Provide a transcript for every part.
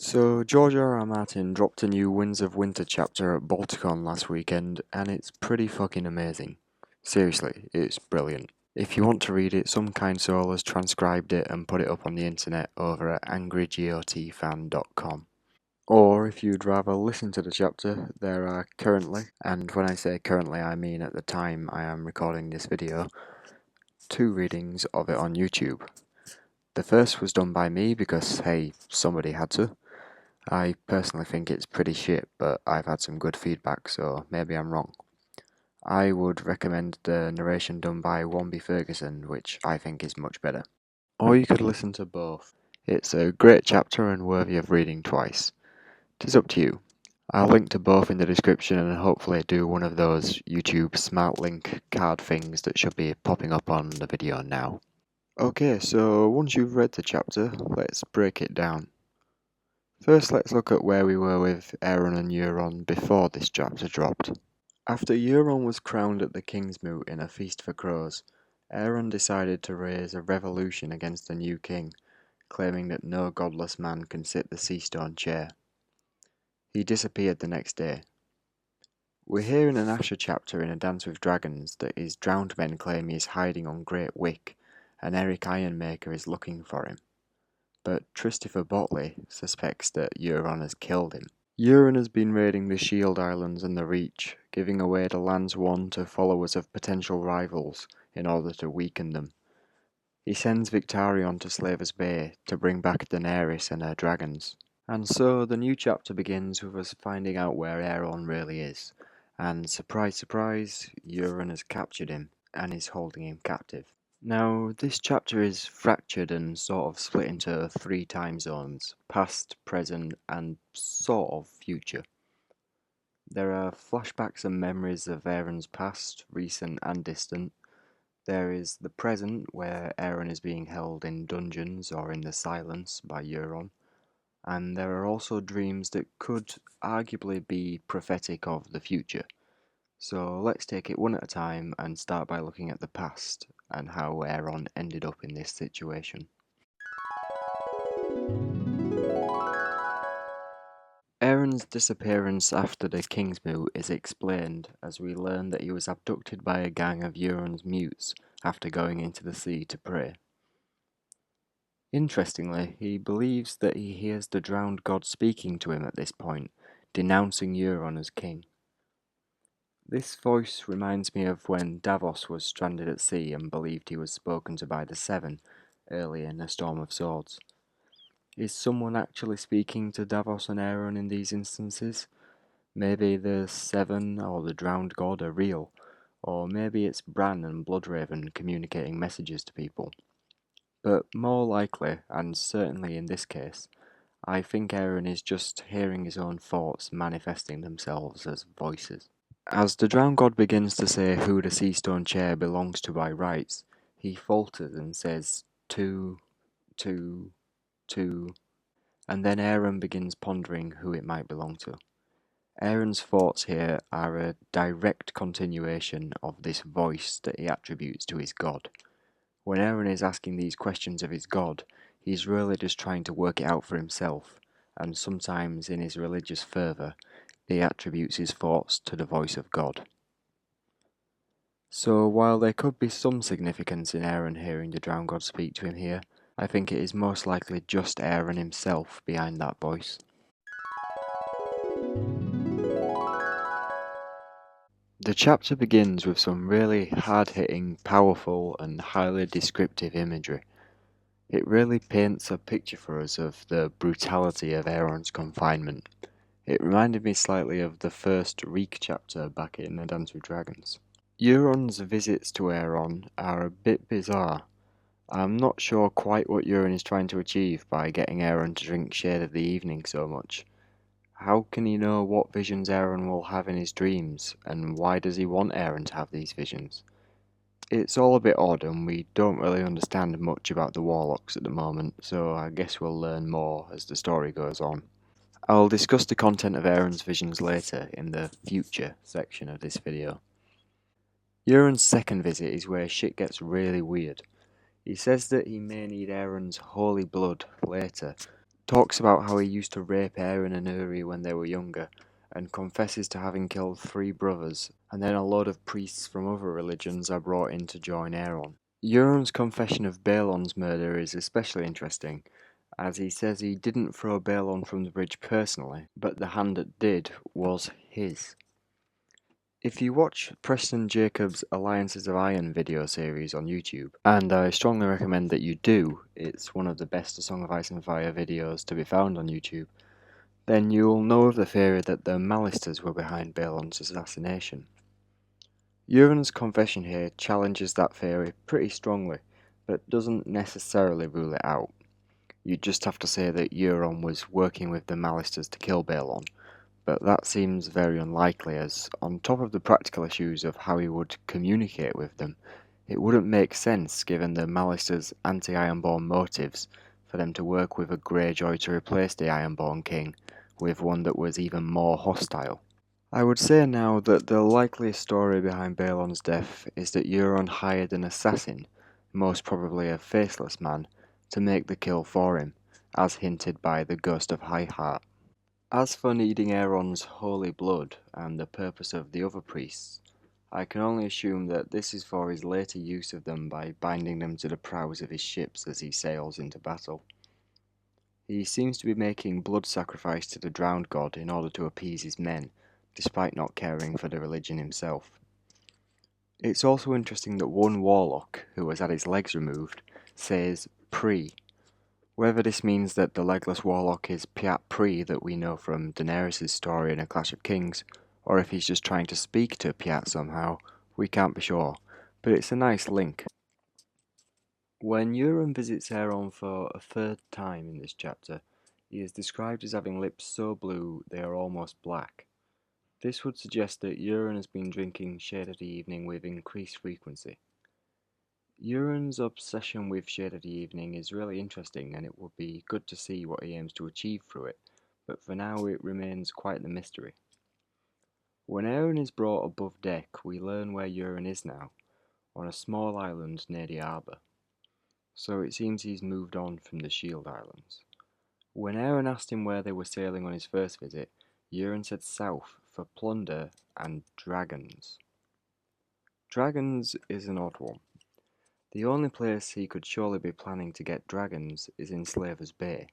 So, George R.R. Martin dropped a new Winds of Winter chapter at Balticon last weekend, and it's pretty fucking amazing. Seriously, it's brilliant. If you want to read it, some kind soul has transcribed it and put it up on the internet over at angrygotfan.com. Or, if you'd rather listen to the chapter, there are currently, and when I say currently I mean at the time I am recording this video, 2 readings of it on YouTube. The first was done by me because, hey, somebody had to. I personally think it's pretty shit, but I've had some good feedback, so maybe I'm wrong. I would recommend the narration done by Womby Ferguson, which I think is much better. Or you could listen to both. It's a great chapter and worthy of reading twice. 'Tis up to you. I'll link to both in the description and hopefully do one of those YouTube smart link card things that should be popping up on the video now. Okay, so once you've read the chapter, let's break it down. First, let's look at where we were with Aeron and Euron before this chapter dropped. After Euron was crowned at the King's Moot in a feast for crows, Aeron decided to raise a revolution against the new king, claiming that no godless man can sit the Seastone chair. He disappeared the next day. We hear in an Asher chapter in A Dance with Dragons that his drowned men claim he is hiding on Great Wick, and Eric Ironmaker is looking for him. But Christopher Botley suspects that Euron has killed him. Euron has been raiding the Shield Islands and the Reach, giving away the lands won to followers of potential rivals in order to weaken them. He sends Victarion to Slaver's Bay to bring back Daenerys and her dragons. And so the new chapter begins with us finding out where Aeron really is, and surprise surprise, Euron has captured him and is holding him captive. Now, this chapter is fractured and sort of split into 3 time zones, past, present, and sort of future. There are flashbacks and memories of Aeron's past, recent and distant. There is the present, where Aeron is being held in dungeons or in the silence by Euron. And there are also dreams that could arguably be prophetic of the future. So let's take it one at a time and start by looking at the past and how Aeron ended up in this situation. Aeron's disappearance after the King's Moot is explained as we learn that he was abducted by a gang of Euron's mutes after going into the sea to pray. Interestingly, he believes that he hears the drowned god speaking to him at this point, denouncing Euron as king. This voice reminds me of when Davos was stranded at sea and believed he was spoken to by the Seven early in A Storm of Swords. Is someone actually speaking to Davos and Aeron in these instances? Maybe the Seven or the drowned god are real, or maybe it's Bran and Bloodraven communicating messages to people. But more likely, and certainly in this case, I think Aeron is just hearing his own thoughts manifesting themselves as voices. As the drowned god begins to say who the Seastone chair belongs to by rights, he falters and says, to, and then Aeron begins pondering who it might belong to. Aeron's thoughts here are a direct continuation of this voice that he attributes to his god. When Aeron is asking these questions of his god, he's really just trying to work it out for himself, and sometimes in his religious fervour, he attributes his thoughts to the voice of God. So while there could be some significance in Aeron hearing the drowned god speak to him here, I think it is most likely just Aeron himself behind that voice. The chapter begins with some really hard-hitting, powerful and highly descriptive imagery. It really paints a picture for us of the brutality of Aeron's confinement. It reminded me slightly of the first Reek chapter back in A Dance with Dragons. Euron's visits to Aeron are a bit bizarre. I'm not sure quite what Euron is trying to achieve by getting Aeron to drink Shade of the Evening so much. How can he know what visions Aeron will have in his dreams, and why does he want Aeron to have these visions? It's all a bit odd and we don't really understand much about the Warlocks at the moment, so I guess we'll learn more as the story goes on. I'll discuss the content of Aeron's visions later in the future section of this video. Euron's second visit is where shit gets really weird. He says that he may need Aeron's holy blood later. talks about how he used to rape Aeron and Uri when they were younger, and confesses to having killed 3 brothers, and then a load of priests from other religions are brought in to join Aeron. Euron's confession of Balon's murder is especially interesting, as he says he didn't throw Balon from the bridge personally, but the hand that did was his. If you watch Preston Jacobs' Alliances of Iron video series on YouTube, and I strongly recommend that you do, it's one of the best A Song of Ice and Fire videos to be found on YouTube, then you'll know of the theory that the Malisters were behind Balon's assassination. Euron's confession here challenges that theory pretty strongly, but doesn't necessarily rule it out. You just have to say that Euron was working with the Malisters to kill Balon, but that seems very unlikely, as on top of the practical issues of how he would communicate with them, it wouldn't make sense given the Malisters' anti-Ironborn motives for them to work with a Greyjoy to replace the Ironborn King with one that was even more hostile. I would say now that the likeliest story behind Balon's death is that Euron hired an assassin, most probably a faceless man, to make the kill for him, as hinted by the Ghost of Highheart. As for needing Aeron's holy blood and the purpose of the other priests, I can only assume that this is for his later use of them by binding them to the prows of his ships as he sails into battle. He seems to be making blood sacrifice to the drowned god in order to appease his men, despite not caring for the religion himself. It's also interesting that one warlock, who has had his legs removed, says "Pre." Whether this means that the legless warlock is Pyat Pre that we know from Daenerys' story in A Clash of Kings, or if he's just trying to speak to Pyat somehow, we can't be sure, but it's a nice link. When Euron visits Aeron for a 3rd time in this chapter, he is described as having lips so blue they are almost black. This would suggest that Euron has been drinking Shade of the Evening with increased frequency. Euron's obsession with Shade of the Evening is really interesting, and it would be good to see what he aims to achieve through it, but for now it remains quite the mystery. When Aeron is brought above deck, we learn where Euron is now, on a small island near the harbour. So it seems he's moved on from the Shield Islands. When Aeron asked him where they were sailing on his first visit, Euron said south for plunder and dragons. Dragons is an odd one. The only place he could surely be planning to get dragons is in Slaver's Bay,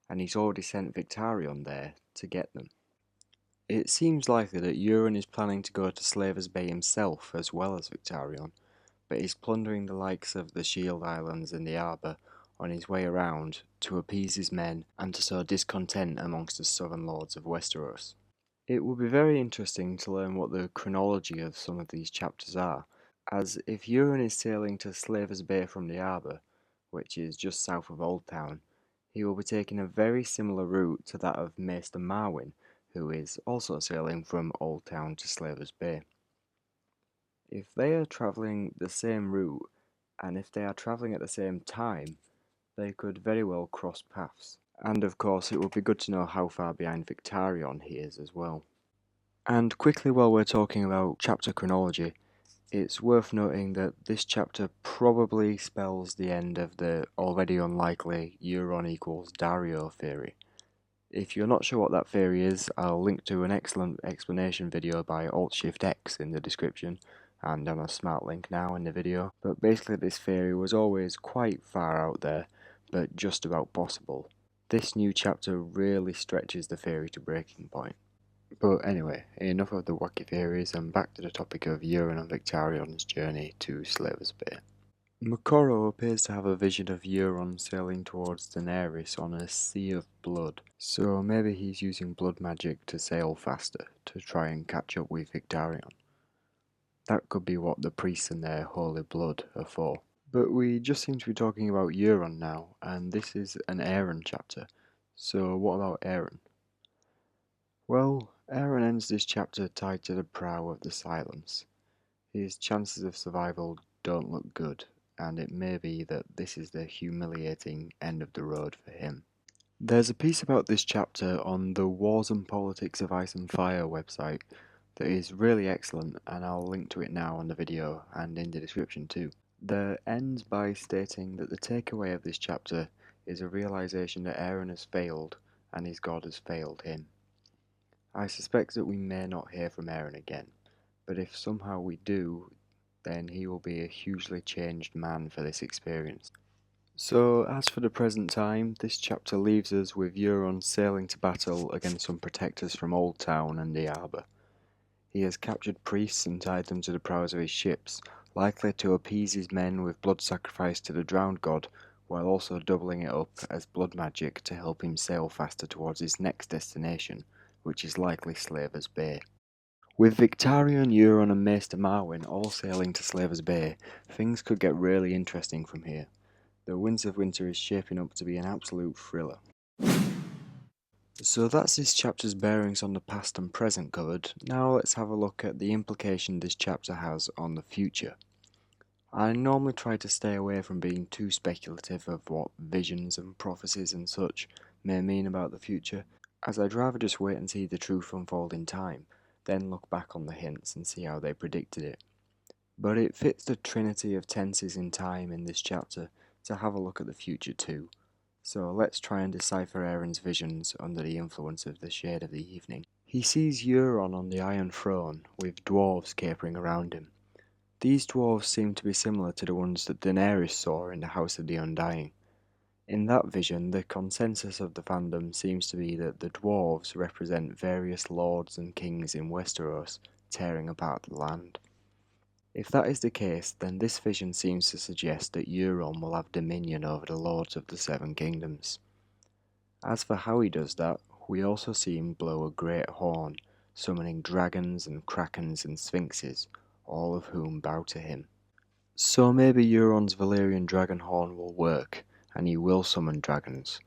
and he's already sent Victarion there to get them. It seems likely that Euron is planning to go to Slaver's Bay himself as well as Victarion, but he's plundering the likes of the Shield Islands and the Harbour on his way around to appease his men and to sow discontent amongst the southern lords of Westeros. It would be very interesting to learn what the chronology of some of these chapters are, as if Euron is sailing to Slaver's Bay from the harbour, which is just south of Old Town, he will be taking a very similar route to that of Maester Marwyn, who is also sailing from Old Town to Slaver's Bay. If they are travelling the same route, and if they are travelling at the same time, they could very well cross paths. And of course it would be good to know how far behind Victarion he is as well. And quickly, while we're talking about chapter chronology, it's worth noting that this chapter probably spells the end of the already unlikely Euron equals Dario theory. If you're not sure what that theory is, I'll link to an excellent explanation video by Alt-Shift-X in the description, and on a smart link now in the video. But basically this theory was always quite far out there, but just about possible. This new chapter really stretches the theory to breaking point. But anyway, enough of the wacky theories and back to the topic of Euron and Victarion's journey to Slaver's Bay. Moqorro appears to have a vision of Euron sailing towards Daenerys on a sea of blood, so maybe he's using blood magic to sail faster to try and catch up with Victarion. That could be what the priests and their holy blood are for. But we just seem to be talking about Euron now, and this is an Aeron chapter, so what about Aeron? Well, Aeron ends this chapter tied to the prow of the Silence. His chances of survival don't look good, and it may be that this is the humiliating end of the road for him. There's a piece about this chapter on the Wars and Politics of Ice and Fire website that is really excellent, and I'll link to it now on the video and in the description too. That ends by stating that the takeaway of this chapter is a realization that Aeron has failed and his god has failed him. I suspect that we may not hear from Aeron again, but if somehow we do, then he will be a hugely changed man for this experience. So, as for the present time, this chapter leaves us with Euron sailing to battle against some protectors from Old Town and the Arbor. He has captured priests and tied them to the prows of his ships, likely to appease his men with blood sacrifice to the drowned god, while also doubling it up as blood magic to help him sail faster towards his next destination, which is likely Slaver's Bay. With Victarion, Euron and Maester Marwyn all sailing to Slaver's Bay, things could get really interesting from here. The Winds of Winter is shaping up to be an absolute thriller. So that's this chapter's bearings on the past and present covered. Now let's have a look at the implication this chapter has on the future. I normally try to stay away from being too speculative of what visions and prophecies and such may mean about the future, as I'd rather just wait and see the truth unfold in time, then look back on the hints and see how they predicted it. But it fits the trinity of tenses in time in this chapter to have a look at the future too. So let's try and decipher Aeron's visions under the influence of the shade of the evening. He sees Euron on the Iron Throne, with dwarves capering around him. These dwarves seem to be similar to the ones that Daenerys saw in the House of the Undying. In that vision, the consensus of the fandom seems to be that the dwarves represent various lords and kings in Westeros tearing apart the land. If that is the case, then this vision seems to suggest that Euron will have dominion over the Lords of the Seven Kingdoms. As for how he does that, we also see him blow a great horn, summoning dragons and krakens and sphinxes, all of whom bow to him. So maybe Euron's Valyrian dragon horn will work, and he will summon dragons.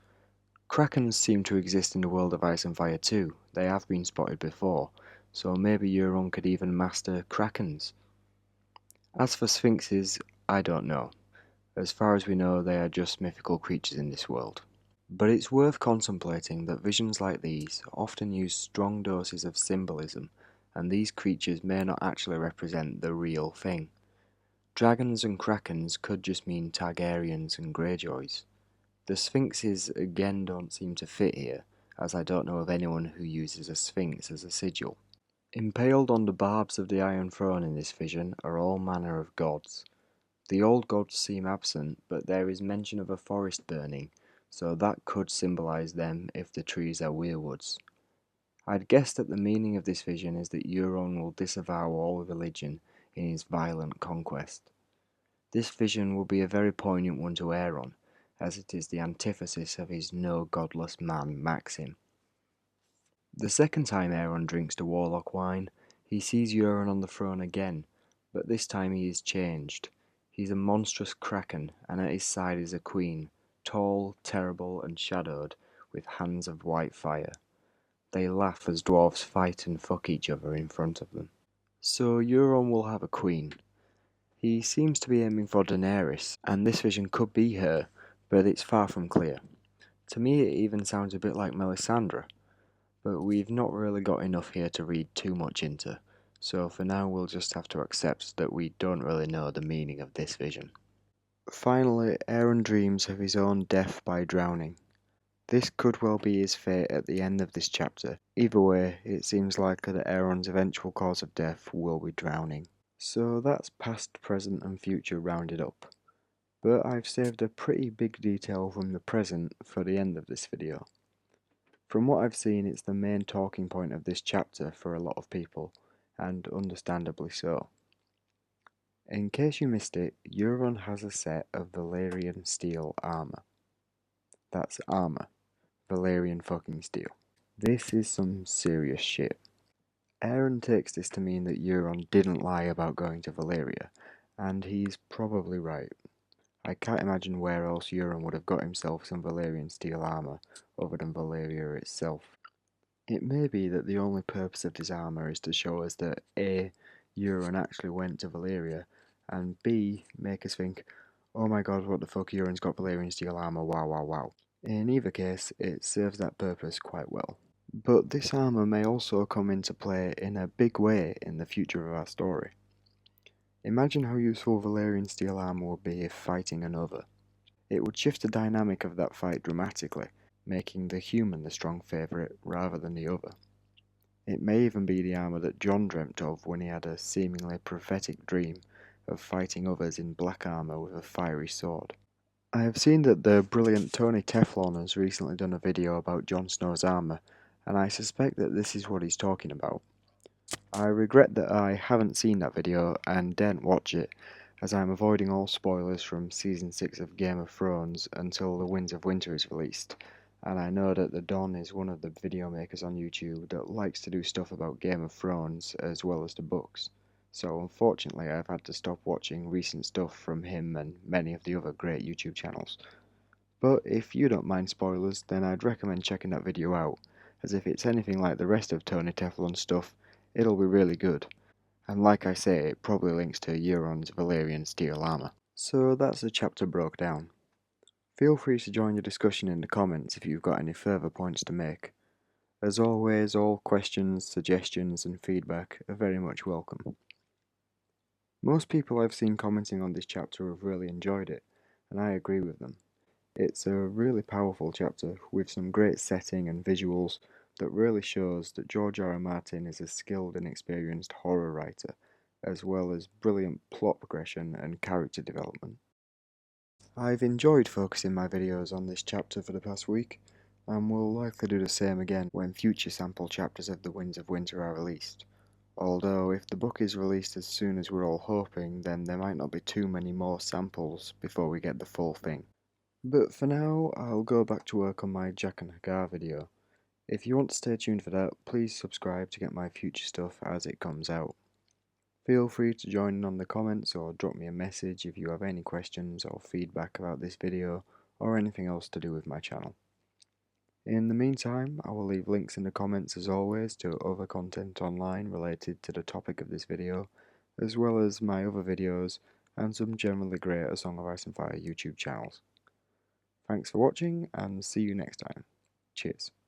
Krakens seem to exist in the world of Ice and Fire too, they have been spotted before, so maybe Euron could even master krakens. As for sphinxes, I don't know. As far as we know, they are just mythical creatures in this world. But it's worth contemplating that visions like these often use strong doses of symbolism, and these creatures may not actually represent the real thing. Dragons and krakens could just mean Targaryens and Greyjoys. The sphinxes again don't seem to fit here, as I don't know of anyone who uses a sphinx as a sigil. Impaled on the barbs of the Iron Throne in this vision are all manner of gods. The old gods seem absent, but there is mention of a forest burning, so that could symbolise them if the trees are weirwoods. I'd guess that the meaning of this vision is that Euron will disavow all religion in his violent conquest. This vision will be a very poignant one to Aeron, as it is the antithesis of his no godless man maxim. The second time Aeron drinks the warlock wine, he sees Euron on the throne again, but this time he is changed. He's a monstrous kraken, and at his side is a queen, tall, terrible, and shadowed, with hands of white fire. They laugh as dwarves fight and fuck each other in front of them. So Euron will have a queen. He seems to be aiming for Daenerys, and this vision could be her, but it's far from clear. To me it even sounds a bit like Melisandre, but we've not really got enough here to read too much into, so for now we'll just have to accept that we don't really know the meaning of this vision. Finally, Aeron dreams of his own death by drowning. This could well be his fate at the end of this chapter. Either way, it seems likely that Aeron's eventual cause of death will be drowning. So that's past, present and future rounded up. But I've saved a pretty big detail from the present for the end of this video. From what I've seen, it's the main talking point of this chapter for a lot of people, and understandably so. In case you missed it, Euron has a set of Valyrian steel armor. That's armor. Valyrian fucking steel. This is some serious shit. Aeron takes this to mean that Euron didn't lie about going to Valyria, and he's probably right. I can't imagine where else Euron would have got himself some Valyrian steel armor other than Valyria itself. It may be that the only purpose of this armour is to show us that A. Euron actually went to Valyria, and B. make us think, oh my god, what the fuck, Euron's got Valyrian steel armour, wow wow wow. In either case, it serves that purpose quite well. But this armour may also come into play in a big way in the future of our story. Imagine how useful Valyrian steel armour would be if fighting another. It would shift the dynamic of that fight dramatically, making the human the strong favourite rather than the other. It may even be the armour that Jon dreamt of when he had a seemingly prophetic dream of fighting others in black armour with a fiery sword. I have seen that the brilliant Tony Teflon has recently done a video about Jon Snow's armour, and I suspect that this is what he's talking about. I regret that I haven't seen that video and daren't watch it, as I am avoiding all spoilers from Season 6 of Game of Thrones until The Winds of Winter is released, and I know that the Don is one of the video makers on YouTube that likes to do stuff about Game of Thrones as well as the books, so unfortunately I've had to stop watching recent stuff from him and many of the other great YouTube channels. But if you don't mind spoilers, then I'd recommend checking that video out, as if it's anything like the rest of Tony Teflon's stuff, it'll be really good. And like I say, it probably links to Euron's Valyrian steel armour. So that's the chapter broke down. Feel free to join the discussion in the comments if you've got any further points to make. As always, all questions, suggestions and feedback are very much welcome. Most people I've seen commenting on this chapter have really enjoyed it, and I agree with them. It's a really powerful chapter with some great setting and visuals that really shows that George R.R. Martin is a skilled and experienced horror writer, as well as brilliant plot progression and character development. I've enjoyed focusing my videos on this chapter for the past week, and will likely do the same again when future sample chapters of The Winds of Winter are released. Although if the book is released as soon as we're all hoping, then there might not be too many more samples before we get the full thing. But for now, I'll go back to work on my Jack and Hagar video. If you want to stay tuned for that, please subscribe to get my future stuff as it comes out. Feel free to join in on the comments or drop me a message if you have any questions or feedback about this video or anything else to do with my channel. In the meantime, I will leave links in the comments as always to other content online related to the topic of this video, as well as my other videos and some generally great A Song of Ice and Fire YouTube channels. Thanks for watching and see you next time. Cheers.